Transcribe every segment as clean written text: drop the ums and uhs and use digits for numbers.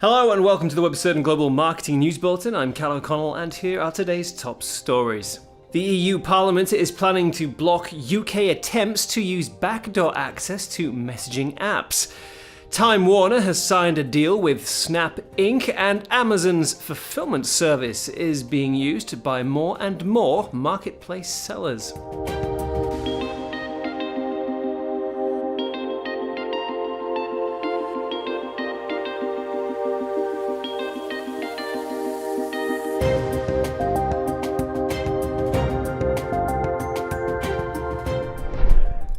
Hello and welcome to the Webcertain Global Marketing News Bulletin. I'm Cal O'Connell and here are today's top stories. The EU Parliament is planning to block UK attempts to use backdoor access to messaging apps. Time Warner has signed a deal with Snap Inc. and Amazon's fulfillment service is being used by more and more marketplace sellers.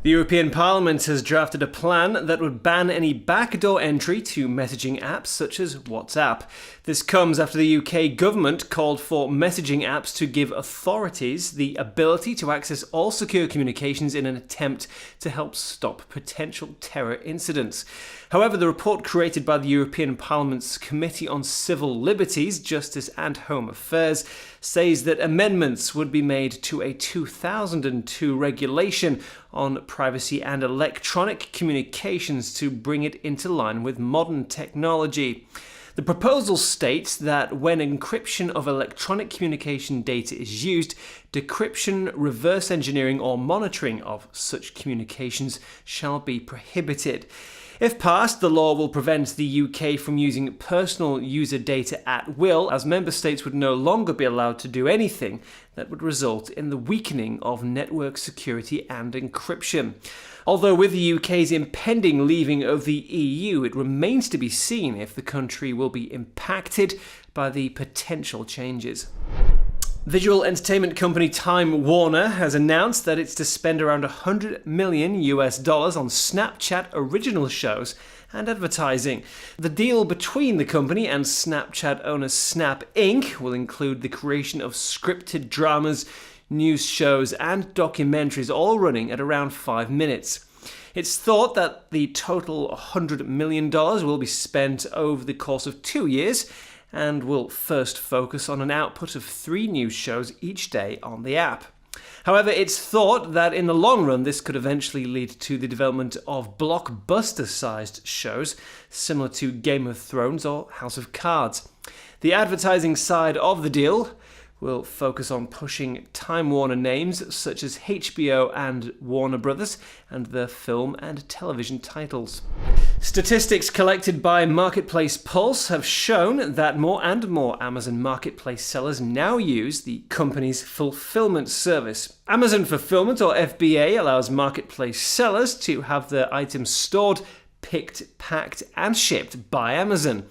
The European Parliament has drafted a plan that would ban any backdoor entry to messaging apps such as WhatsApp. This comes after the UK government called for messaging apps to give authorities the ability to access all secure communications in an attempt to help stop potential terror incidents. However, the report created by the European Parliament's Committee on Civil Liberties, Justice and Home Affairs says that amendments would be made to a 2002 regulation on privacy and electronic communications to bring it into line with modern technology. The proposal states that when encryption of electronic communication data is used, decryption, reverse engineering or monitoring of such communications shall be prohibited. If passed, the law will prevent the UK from using personal user data at will, as member states would no longer be allowed to do anything that would result in the weakening of network security and encryption. Although with the UK's impending leaving of the EU, it remains to be seen if the country will be impacted by the potential changes. Visual entertainment company Time Warner has announced that it's to spend around $100 million on Snapchat original shows and advertising. The deal between the company and Snapchat owner Snap Inc. will include the creation of scripted dramas, news shows and documentaries, all running at around 5 minutes. It's thought that the total $100 million will be spent over the course of 2 years and will first focus on an output of 3 news shows each day on the app. However, it's thought that in the long run this could eventually lead to the development of blockbuster-sized shows similar to Game of Thrones or House of Cards. The advertising side of the deal will focus on pushing Time Warner names such as HBO and Warner Brothers and their film and television titles. Statistics collected by Marketplace Pulse have shown that more and more Amazon marketplace sellers now use the company's fulfillment service. Amazon Fulfillment, or FBA, allows marketplace sellers to have their items stored, picked, packed, and shipped by Amazon.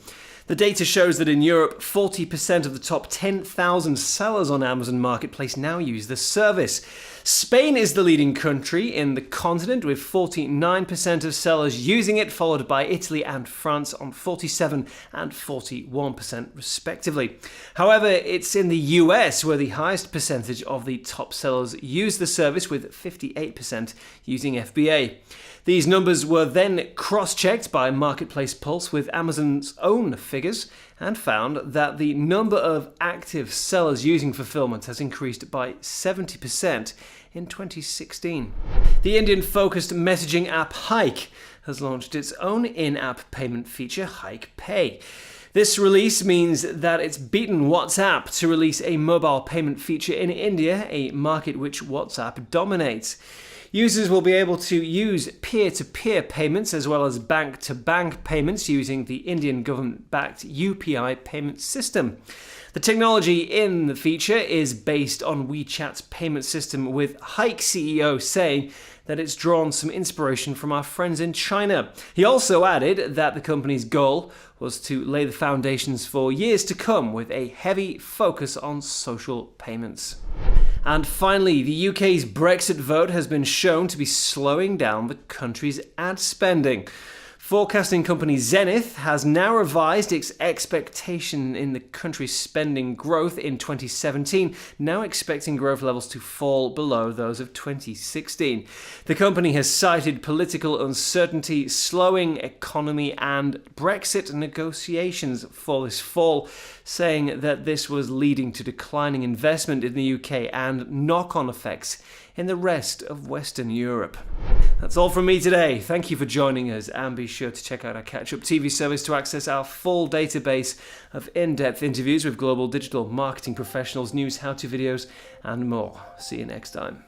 The data shows that in Europe, 40% of the top 10,000 sellers on Amazon Marketplace now use the service. Spain is the leading country in the continent, with 49% of sellers using it, followed by Italy and France on 47% and 41% respectively. However, it's in the US where the highest percentage of the top sellers use the service, with 58% using FBA. These numbers were then cross-checked by Marketplace Pulse with Amazon's own figures and found that the number of active sellers using fulfillment has increased by 70% in 2016. The Indian-focused messaging app Hike has launched its own in-app payment feature, Hike Pay. This release means that it's beaten WhatsApp to release a mobile payment feature in India, a market which WhatsApp dominates. Users will be able to use peer-to-peer payments as well as bank-to-bank payments using the Indian government-backed UPI payment system. The technology in the feature is based on WeChat's payment system, with Hike CEO saying that it's drawn some inspiration from our friends in China. He also added that the company's goal was to lay the foundations for years to come with a heavy focus on social payments. And finally, the UK's Brexit vote has been shown to be slowing down the country's ad spending. Forecasting company Zenith has now revised its expectation in the country's spending growth in 2017, now expecting growth levels to fall below those of 2016. The company has cited political uncertainty, slowing economy, and Brexit negotiations for this fall, saying that this was leading to declining investment in the UK and knock-on effects in the rest of Western Europe. That's all from me today. Thank you for joining us, and be sure to check out our Catch-Up TV service to access our full database of in-depth interviews with global digital marketing professionals, news, how-to videos, and more. See you next time.